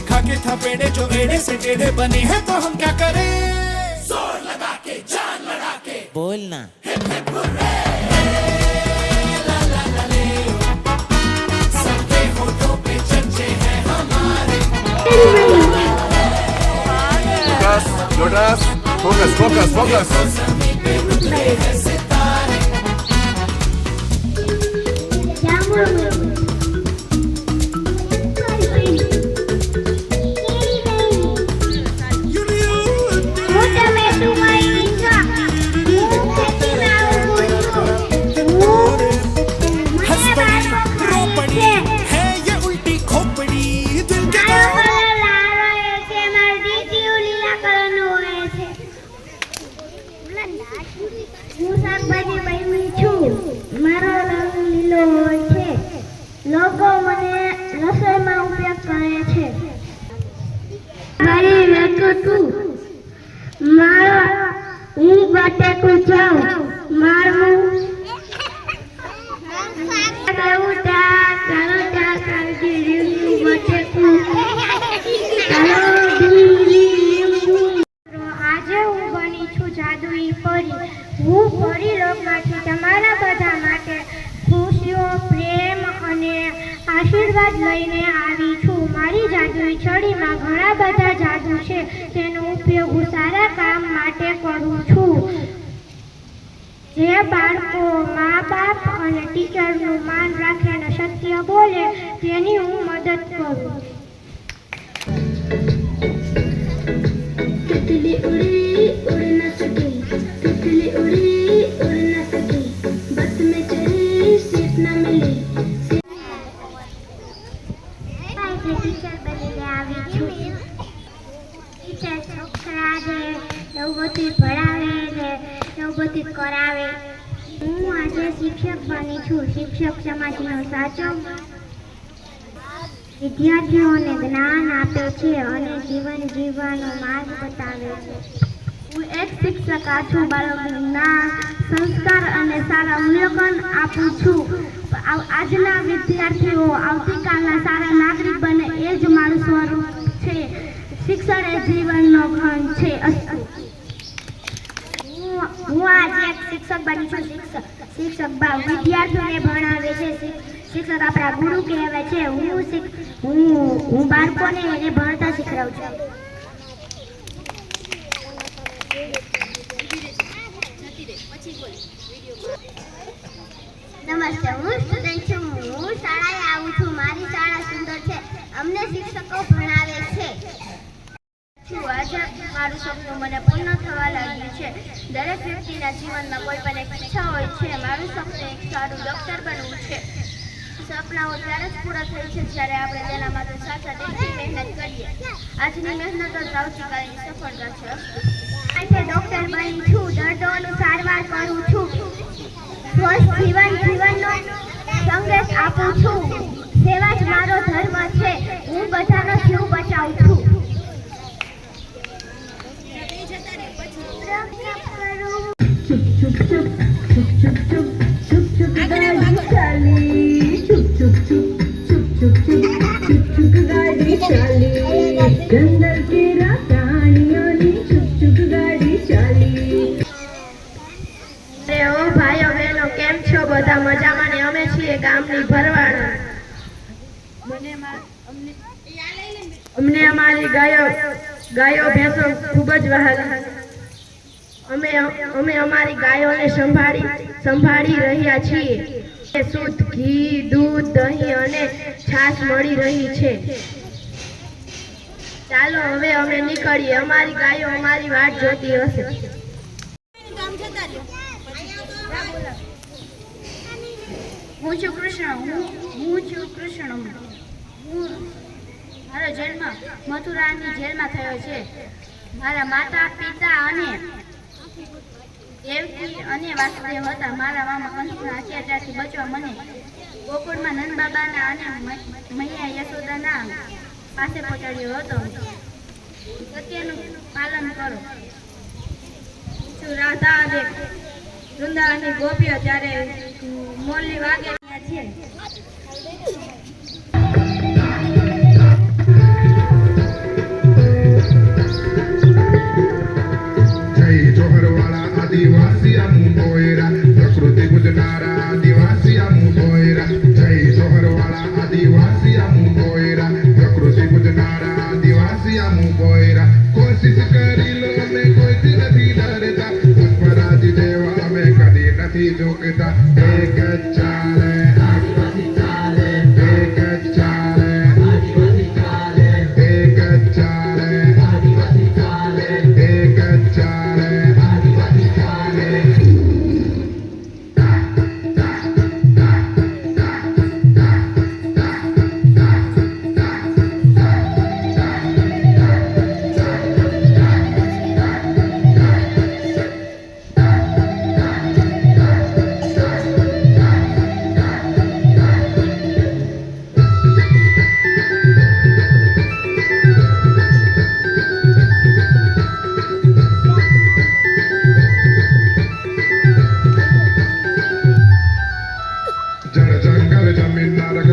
खा के थपेड़े जो एड़े से टेढ़े बने हैं तो हम क्या करें जोर लगा के जान लड़ा के बोलना हिप हिप हुर्रे ला ला ला ले सबके होठों पे चर्चे हैं हमारे Jonas, focus. ज़मीन पे उतरे हैं सितारे લોકો મને રસોઈમાં ઉપયોગ કરે છે મારી વેચું મારો હું બટેકું જાઉં મારું આજે હું બની છું જાદુઈ પરી હું પરી લોકમાંથી તમારા બધા માટે ખુશીઓ પ્રેમ અને આશીર્વાદ લઈને આવી છું મારી જાદુઈ છડીમાં ઘણા બધા જાદુ છે તેનો ઉપયોગ હું સારા કામ માટે કરું છું જે બાળકો મા બાપ અને ટીચરનું માન રાખે અને સત્ય બોલે તેની હું મદદ કરું तितली उड़ी उड़ न सकी तितली उड़ी उड़ न सकी बस में चढ़ी सीट न मिली टीचर बनीने આવી છું ટીચર છોકરાને એવું બધું ભણાવે ને એવું બધું કરાવે હું આજે શિક્ષક બની છું શિક્ષક સમાજનો સાચો વિદ્યાર્થીઓને જ્ઞાન આપે છે અને જીવન જીવવાનો માર્ગ બતાવે છે હું એક શિક્ષક છું બાળકોને જ્ઞાન સંસ્કાર અને સારા મૂલ્યાંકન આપું છું આજના વિદ્યાર્થીઓ આવતીકાલના સારા નાગરિક બને એ જ મારું સ્વરૂપ છે શિક્ષણ એ જીવનનો ખંડ છે હું આજે એક શિક્ષક બની છું શિક્ષક વિદ્યાર્થીઓને ભણાવે છે શિક્ષક આપણા ગુરુ કહેવાય છે હું બાળકોને એને ભણતા શીખવાડું છું નમસ્તે હું સ્ટુડન્ટ છું હું શાળાએ આવું છું મારી શાળા સુંદર છે અમને શિક્ષકો ભણાવે છે આજે મારું સપનું મને પૂર્ણ થવા લાગ્યું છે દરેક વ્યક્તિના જીવનમાં કોઈ પણ એક ઈચ્છા હોય છે મારું સપનું એક સારું ડોક્ટર બનવું છે સપનાઓ ત્યારે જ પૂરા થાય છે જ્યારે આપણે તેના માટે સાચા દિલથી મહેનત કરીએ આજની મહેનત જ આવતીકાલની સફળતા છે આજે ડોક્ટર બની છું દર્દોનું સારવાર કરું છું સ્વસ્થ જીવનનો સંદેશ આપું છું સેવા જ મારો ધર્મ છે હું બધાનો જીવ બચાવું છું ભાઈઓ બહેનો કેમ છો બધા મજામાં ને અમે છીએ ગામની ભરવાડ અમને અમારી ગાયો ભેંસો ખૂબ જ વહાલી અમે અમારી ગાયોને સંભાળી રહ્યા છીએ શુદ્ધ ઘી દૂધ દહીં અને છાશ મળી રહી છે ચાલો હવે અમે નીકળીએ અમારી ગાયો અમારી વાટ જોતી હશે હું છું કૃષ્ણ મારો જન્મ મથુરાની જેલમાં થયો છે મારા માતા પિતા અને દેવકી અને વાસુદેવ હતા મારા મામા કંસના અત્યાચારથી બચવા મને ગોકુળમાં નંદબાબાના અને મૈયા યશોદાના પાસે પહોંચાડ્યો હતો સત્યનું પાલન કરો છું રાધા અને વૃંદાવનની ગોપીઓ ત્યારે મોરલી વાગે છે योग्यता एक चाले एक चाले एक चाले एक चाले जड़ जंगल जमीन नरक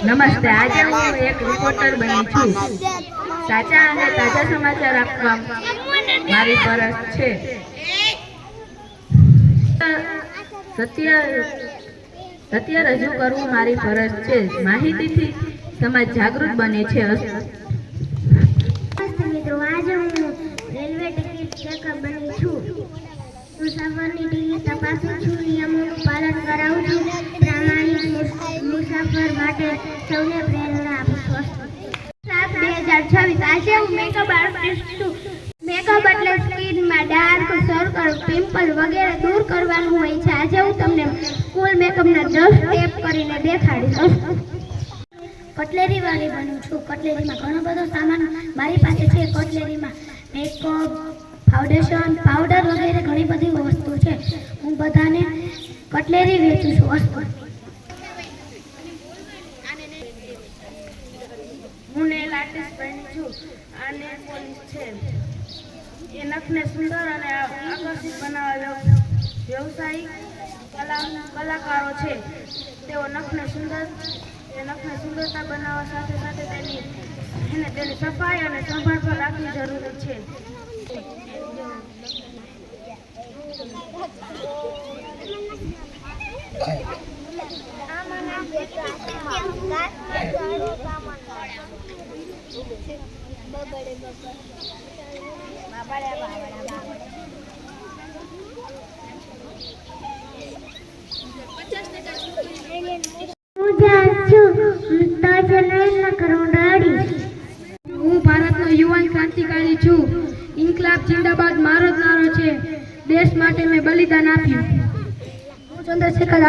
નમસ્તે. આજે હું એક રિપોર્ટર બની છું. સાચા અને તાજા સમાચાર આપવા મારી ફરજ છે. સત્ય રજૂ કરવું મારી ફરજ છે. માહિતીથી સમાજ જાગૃત બને છે. નમસ્તે મિત્રો, આજે હું રેલવે ટિકિટ ચેકઅપ બની છું. હું સફરની ટિકિટ તપાસું છું, નિયમોનું પાલન કરાવું છું, પ્રામાણિક મુસાફર માટે સૌને પ્રેરણા આપું છું. 7/2026 આજે હું મેકઅપ આર્ટિસ્ટ છું. મેકઅપ એટલે સ્કિનમાં ડાર્ક સર્કલ, પિમ્પલ વગેરે દૂર કરવાનું હોય છે. આજે હું તમને ફૂલ મેકઅપના 10 સ્ટેપ કરીને દેખાડીશ. કટલેરી વાળી બનું છું. કટલેરીમાં ઘણો બધો સામાન મારી પાસે છે. કટલેરીમાં મેકઅપ, ફાઉન્ડેશન, પાવડર વગેરે ઘણી બધી વસ્તુ છે. હું બધાને કટલેરી વેચું છું. હું નેલ આર્ટિસ્ટ બની છું. આ નેલ પોલિશ છે. એ નખને સુંદર અને આકર્ષિત બનાવવા વ્યવસાયિક કલાકારો છે. તેઓ નખને સુંદરતા બનાવવા સાથે સાથે તેની સફાઈ અને સંભાળ પર રાખવી જરૂરી છે. હું ભારતનો યુવાન ક્રાંતિકારી છું. ઇન્કલાબ જિંદાબાદ મારો જ નારો છે. દેશ માટે મેં બલિદાન આપ્યું. હું ચંદ્રશેખર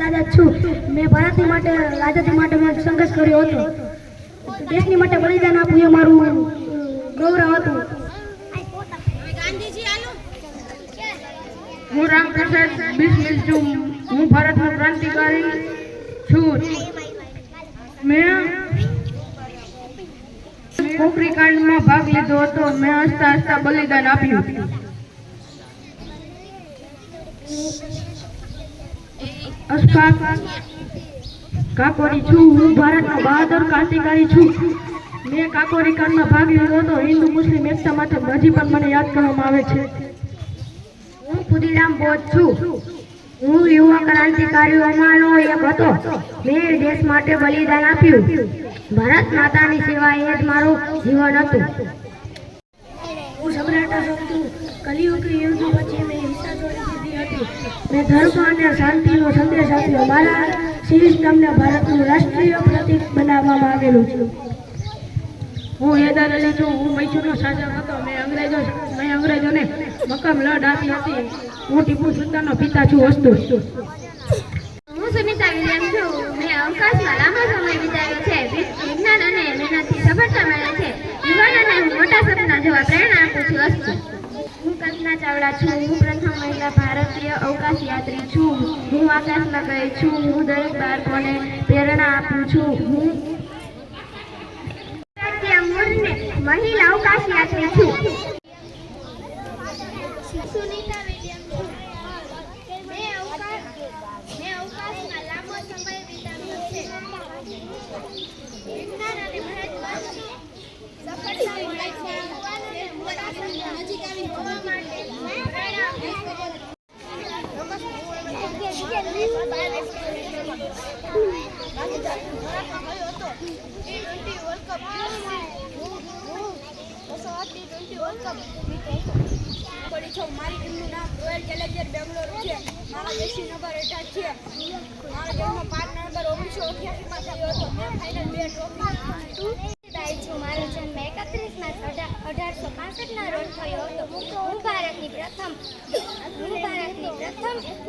આઝાદ છું. મેં ભારતની માટે આઝાદી માટે મેં સંઘર્ષ કર્યો હતો. દેશની માટે બલિદાન આપ્યું એ મારું ગૌરવ હતું. હું રામપ્રસાદ બિસ્મિલ છું. હું ભારતનો ક્રાંતિકારી છું. મેં ખોખરી કાંડમાં ભાગ લીધો હતો. મેં હસતા હસતા બલિદાન આપ્યું. અશફાક કાકોરી છું. હું ભારતનો બહાદુર ક્રાંતિકારી છું. મેં કાકોરી કાંડમાં ભાગ લીધો હતો. હિન્દુ મુસ્લિમ એકતા માટે હજી પણ મને યાદ કરવામાં આવે છે. હું ખુદીરામ બોધ છું. હું યુવા ક્રાંતિકારીઓમાંનો એક હતો. મેં દેશ માટે બલિદાન આપ્યું. ભારત માતાની સેવા એ જ મારું જીવન હતું. હું સમ્રાટ અશોક છું. કલિયુગી યુદ્ધ પછી મેં હિંસા છોડી દીધી હતી. મેં ધર્મ અને શાંતિનો સંદેશ આપ્યો. મારા શીશ તમને ભારતનું રાષ્ટ્રીય પ્રતીક બનાવવામાં આવેલું છે. હું હેદર અલી છું. હું મૈસૂરનો શાસક હતો. મેં અંગ્રેજોને મક્કમ લડ આપી હતી. હું ટીપુ સુલતાનનો પિતા છું. વસ્તુ હું સુમિતા વિલિયમ છું. મેં અવકાશમાં લાંબો સમય વિતાવ્યો છે. વિજ્ઞાન અને મહેનતથી સફળતા મળે છે. યુવાનોને હું મોટા સપના જોવા પ્રેરણા આપું છું. અસ્તુ. હું કલ્પના ચાવડા છું. હું પ્રથમ મહિલા ભારતીય અવકાશ યાત્રી છું. હું આકાશમાં ગઈ છું. હું દરેક બાળકોને પ્રેરણા આપું છું. હું ભારતીય મૂળને મહિલા અવકાશ યાત્રી છું. સુનિતા વિલિયમ છું. મેં અવકાશમાં લાંબો સમય વિતાવ્યો છે. વિજ્ઞાન અને મહેનતથી સફળતા મળે છે. યુવાનોને મોટા સપના નજીક આવી જોવા માટે પ્રેરણા આપું છું. મારી ટીમનું નામ રોયલ ચેલેન્જર બેંગ્લોર છે. મારા દેશી નંબર 18 છે. મારો જન્મ 5 નવેમ્બર 1988 માં થયો હતો. મેં ફાઇનલ 2 ટ્રોફી છું. મારો જન્મ 31 માર્ચ 1865 રોજ થયો હતો. હું ભારતની પ્રથમ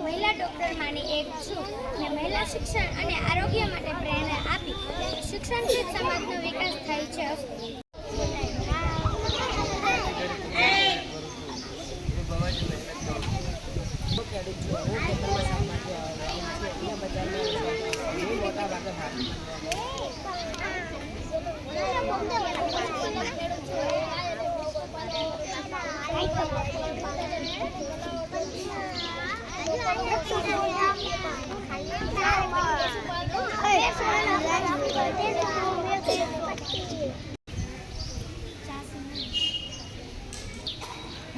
મહિલા ડોક્ટરમાંની એક છું. મેં મહિલા શિક્ષણ અને આરોગ્ય માટે પ્રેરણા આપી. શિક્ષણથી જ સમાજનો વિકાસ થાય છે.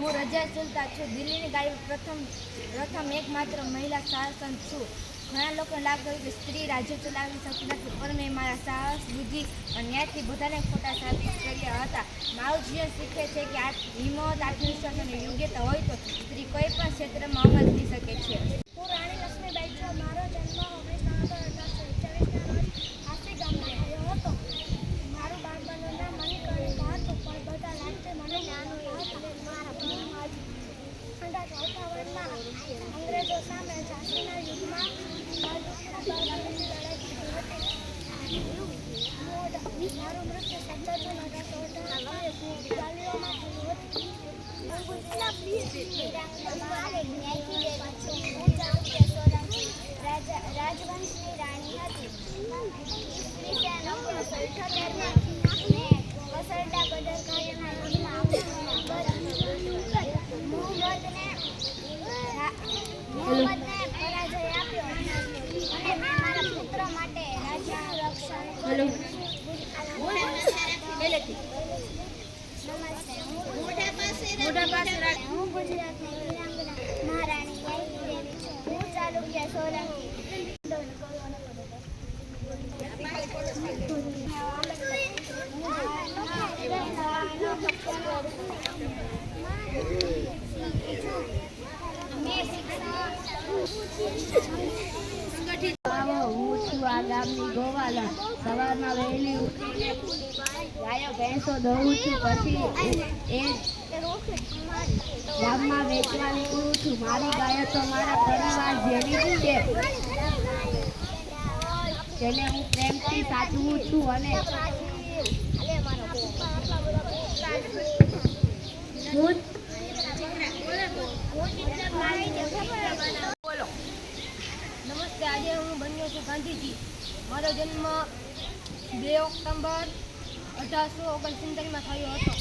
હું રજા સુલતા છું. દિલ્હીની ગાડી પ્રથમ એકમાત્ર મહિલા શાસન છું. ઘણા લોકોને લાગ્યું કે સ્ત્રી રાજ્ય ચલાવી શકતી નથી, પણ મેં મારા સાહસ, બુદ્ધિ અને ન્યાયથી બધાને ખોટા સાબિત કર્યા હતા. મારું જીવન શીખે છે કે હિંમત, આત્મવિશ્વાસ અને યોગ્યતા હોય તો સ્ત્રી કોઈ પણ ક્ષેત્રમાં આગળ વધી શકે છે. હું રાણી લક્ષ્મીબાઈ છું. મારો જન્મ 19 નવેમ્બર 1827 રોજ આસી ગામમાં થયો હતો. મારું બાળપણનું નામ મણિકર્ણિકા હતું, પણ બધા લાગશે મને નાનું હતા. મારા ભણવામાં 1858માં અંગ્રેજો સામે ઝાંસીના યુદ્ધમાં મારું મૃત્યુ 17 જૂન 1818 ગાલીઓમાં થયું હતું. રાજવંશની રાણી હતી. ઈસવીસન 1978માં મેં વસરડા બદરખાના યુદ્ધમાં મોહમ્મદને પરાજય આપ્યો અને મેં મારા પુત્ર માટે રાજ્યનું રક્ષણ કર્યું. નમસ્તે. હું ગુજરાતની વીરાંગના મહારાણી યાયકી દેવી છું. હું ચાલુક્ય સોલંકી હું છું આ ગામની ગોવાલા. સવારમાં વહેલી ઉઠીને ગાયો ભેંસો દોઉં છું. પછી એ ગામમાં વેચવા નીકળું છું. મારી ગાયો તો મારા પરિવાર જેવી છે, તેને હું પ્રેમથી સાચવું છું. અને નમસ્તે. આજે હું બન્યો છું ગાંધીજી. મારો જન્મ 2 ઓક્ટોબર 1869માં થયો હતો.